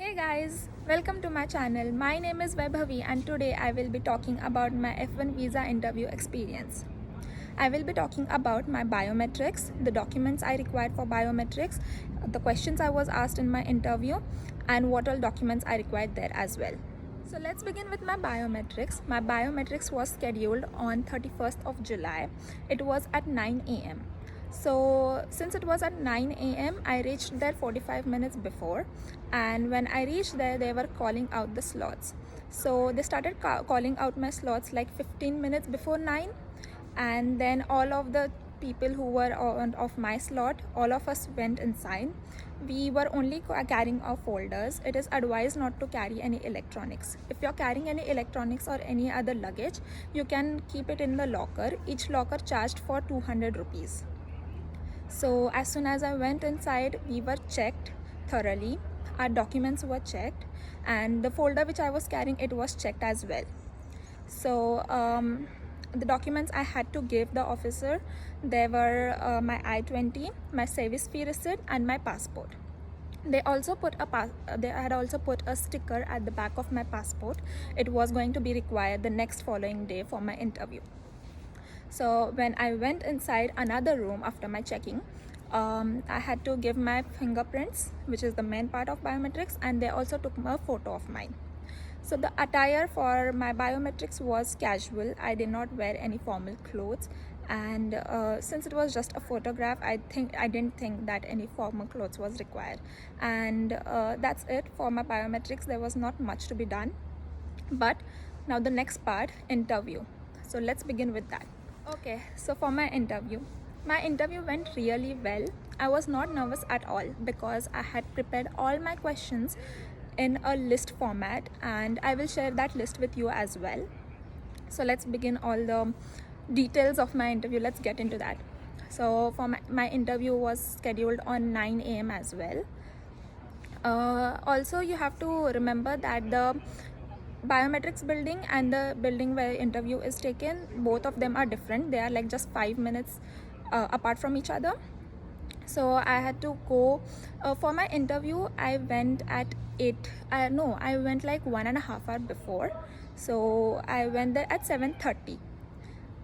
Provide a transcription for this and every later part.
Hey guys, welcome to my channel. My name is Vaibhavi and today I will be talking about my F1 visa interview experience. I will be talking about my biometrics, the documents I required for biometrics, the questions I was asked in my interview, and what all documents I required there as well. So let's begin with my biometrics. My biometrics was scheduled on 31st of July. It was at 9 a.m. So since it was at 9 a.m. I reached there 45 minutes before, and when I reached there they were calling out the slots. So they started calling out my slots like 15 minutes before 9, and then all of the people who were on of my slot, all of us went inside. We were only carrying our folders. It is advised not to carry any electronics. If you're carrying any electronics or any other luggage, you can keep it in the locker. Each locker charged for 200 rupees. So as soon as I went inside, we were checked thoroughly. Our documents were checked, and the folder which I was carrying, it was checked as well. So the documents I had to give the officer, there were my I-20, my service fee receipt, and my passport. They also put they had also put a sticker at the back of my passport. It was going to be required the next following day for my interview. So when I went inside another room after my checking, I had to give my fingerprints, which is the main part of biometrics, and they also took a photo of mine. So the attire for my biometrics was casual. I did not wear any formal clothes, and since it was just a photograph, I didn't think that any formal clothes was required. And that's it for my biometrics. There was not much to be done. But now the next part, interview. So let's begin with that. Okay, so for my interview went really well. I was not nervous at all because I had prepared all my questions in a list format, and I will share that list with you as well. So let's begin all the details of my interview. Let's get into that. So for my interview was scheduled on 9 a.m. as well. Also, you have to remember that the biometrics building and the building where interview is taken, both of them are different. They are like just 5 minutes apart from each other. So I had to go for my interview. I went at 8. I went like 1.5 hours before. So I went there at 7:30,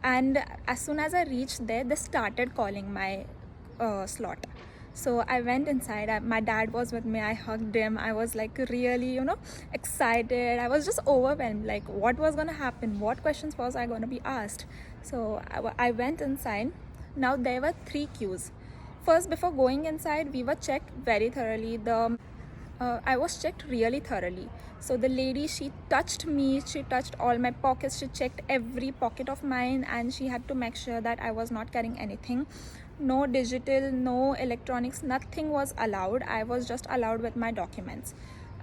and as soon as I reached there, they started calling my slot. So I went inside. My dad was with me. I hugged him. I was like really, excited. I was just overwhelmed. Like, what was gonna happen? What questions was I gonna be asked? So I went inside. Now there were 3 queues. First, before going inside, we were checked very thoroughly. I was checked really thoroughly. So the lady, she touched me, she touched all my pockets, she checked every pocket of mine, and she had to make sure that I was not carrying anything. No digital, no electronics, nothing was allowed. I was just allowed with my documents.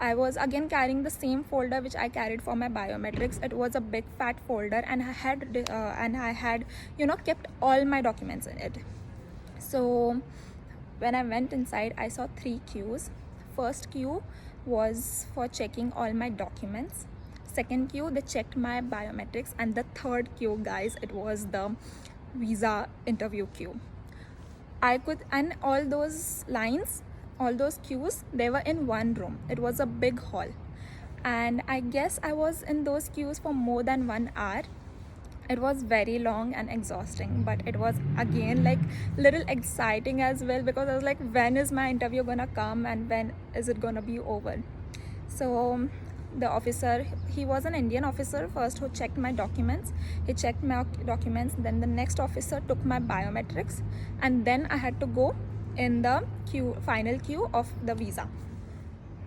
I was again carrying the same folder which I carried for my biometrics. It was a big fat folder, and I had kept all my documents in it. So when I went inside, I saw 3 queues. First queue was for checking all my documents. Second queue, they checked my biometrics. And the third queue, guys, it was the visa interview queue. And all those lines, all those queues, they were in one room. It was a big hall. And I guess I was in those queues for more than 1 hour. It was very long and exhausting, but it was again like little exciting as well, because I was like, when is my interview gonna come and when is it gonna be over? So the officer, he was an Indian officer first who checked my documents. He checked my documents, then the next officer took my biometrics, and then I had to go in the final queue of the visa.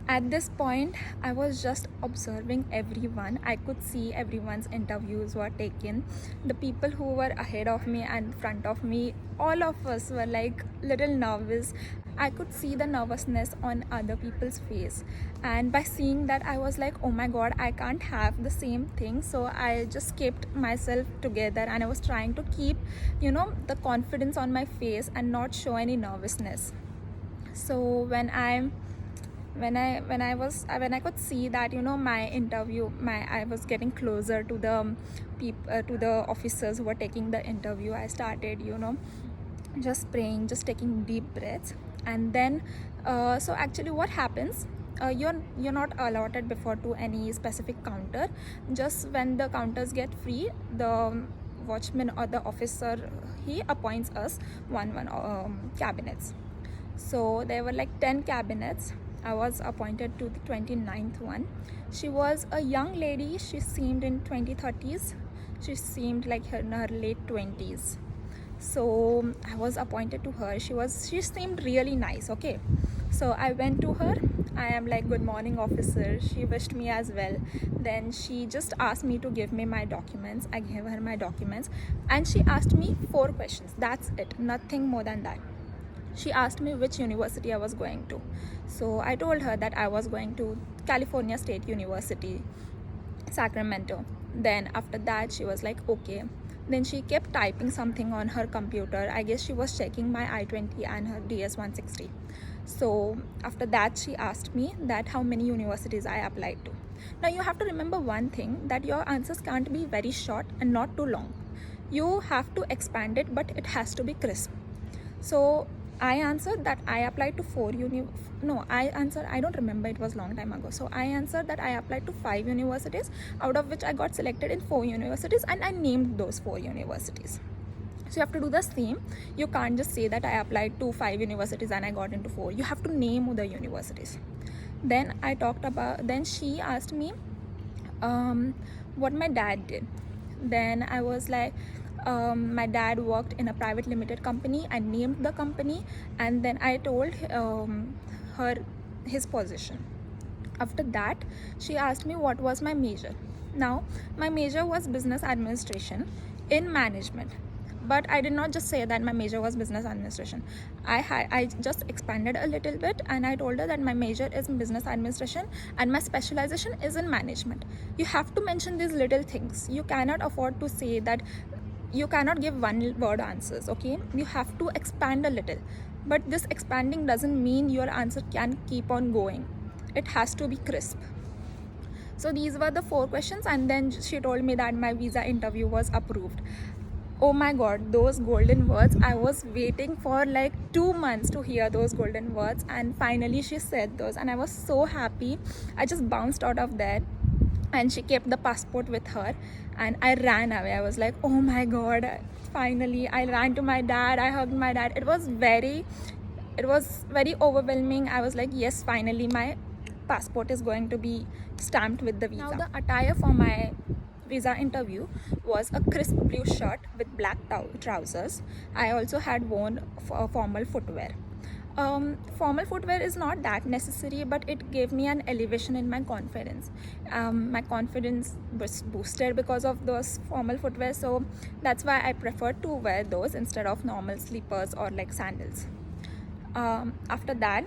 At this point, I was just observing everyone. I could see everyone's interviews were taken. The people who were ahead of me and front of me, all of us were like little nervous. I could see the nervousness on other people's face, and by seeing that, I was like, oh my god, I can't have the same thing. So I just kept myself together, and I was trying to keep the confidence on my face and not show any nervousness. So when I could see that my interview, I was getting closer to the officers who were taking the interview, I started just praying, just taking deep breaths. And then so actually what happens, you're not allotted before to any specific counter. Just when the counters get free, the watchman or the officer, he appoints us one cabinets. So there were like 10 cabinets. I was appointed to the 29th one. She was a young lady. She seemed in 2030s. She seemed like in her late 20s. So I was appointed to her. She seemed really nice. Okay, so I went to her. I am like, good morning officer. She wished me as well. Then she just asked me to give me my documents. I gave her my documents and she asked me 4 questions. That's it, nothing more than that. She asked me which university I was going to. So I told her that I was going to California State University, Sacramento. Then after that she was like, okay. Then she kept typing something on her computer. I guess she was checking my I-20 and her DS-160. So after that she asked me that how many universities I applied to. Now you have to remember one thing, that your answers can't be very short and not too long. You have to expand it, but it has to be crisp. So I answered that I applied to I don't remember, it was long time ago. So I answered that I applied to 5 universities, out of which I got selected in 4 universities, and I named those 4 universities. So you have to do the same. You can't just say that I applied to 5 universities and I got into 4. You have to name the universities. Then she asked me what my dad did. Then I was like, my dad worked in a private limited company. I named the company, and then I told her his position. After that she asked me what was my major. Now my major was business administration in management, but I did not just say that my major was business administration. I just expanded a little bit and I told her that my major is in business administration and my specialization is in management. You have to mention these little things. You cannot afford to say that you cannot give one word answers. Okay, you have to expand a little, but this expanding doesn't mean your answer can keep on going. It has to be crisp. So these were the 4 questions, and then she told me that my visa interview was approved. Oh my god, those golden words, I was waiting for like 2 months to hear those golden words, and finally she said those, and I was so happy. I just bounced out of there, and she kept the passport with her, and I ran away. I was like, oh my god, finally. I ran to my dad, I hugged my dad. It was very overwhelming. I was like, yes, finally my passport is going to be stamped with the visa. Now the attire for my visa interview was a crisp blue shirt with black trousers. I also had worn formal footwear. Formal footwear is not that necessary, but it gave me an elevation in my confidence. My confidence was boosted because of those formal footwear, so that's why I preferred to wear those instead of normal slippers or like sandals. After that,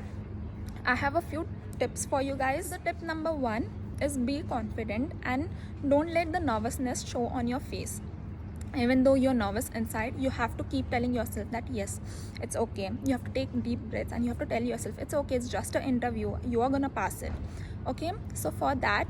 I have a few tips for you guys. The tip number 1 is be confident and don't let the nervousness show on your face. Even though you're nervous inside, you have to keep telling yourself that yes, it's okay. You have to take deep breaths and you have to tell yourself it's okay, it's just an interview, you are gonna pass it. Okay, so for that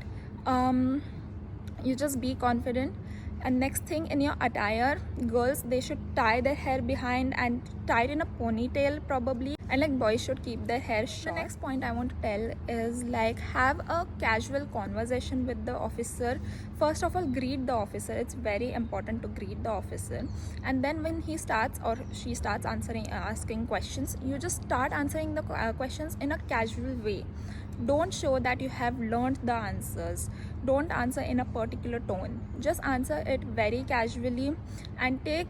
you just be confident. And next thing, in your attire, girls, they should tie their hair behind and tie it in a ponytail probably, and like boys should keep their hair short. The next point I want to tell is like have a casual conversation with the officer. First of all, greet the officer. It's very important to greet the officer, and then when he starts or she starts asking questions, you just start answering the questions in a casual way. Don't show that you have learned the answers. Don't answer in a particular tone. Just answer it very casually and take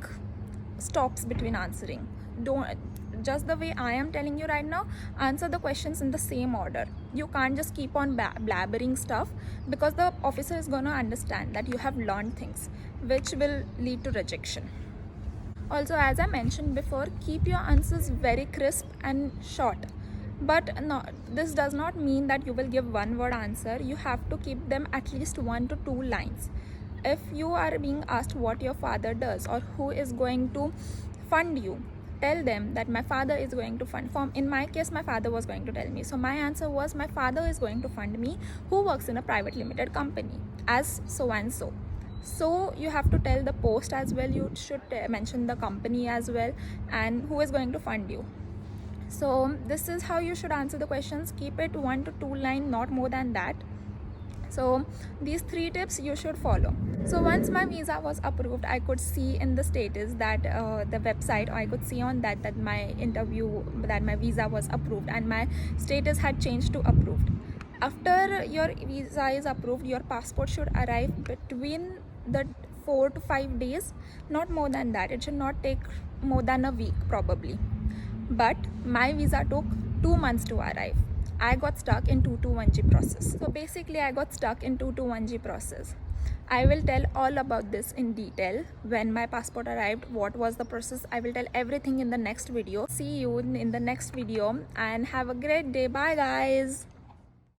stops between answering. Don't just the way I am telling you right now, answer the questions in the same order. You can't just keep on blabbering stuff, because the officer is going to understand that you have learned things, which will lead to rejection. Also, as I mentioned before, keep your answers very crisp and short. But no, this does not mean that you will give one word answer. You have to keep them at least 1 to 2 lines. If you are being asked what your father does or who is going to fund you, tell them that my father is going to fund. In my case, my father was going to tell me. So my answer was, my father is going to fund me, who works in a private limited company as so and so. So you have to tell the post as well. You should mention the company as well and who is going to fund you. So this is how you should answer the questions. Keep it 1 to 2 line, not more than that. So these 3 tips you should follow. So once my visa was approved, I could see in the status that the website, I could see on that my visa was approved and my status had changed to approved. After your visa is approved, your passport should arrive between the 4 to 5 days, not more than that. It should not take more than a week probably. But my visa took 2 months to arrive. I got stuck in 221G process. So basically I got stuck in 221G process. I will tell all about this in detail. When my passport arrived, what was the process, I will tell everything in the next video. See you in the next video and have a great day. Bye guys.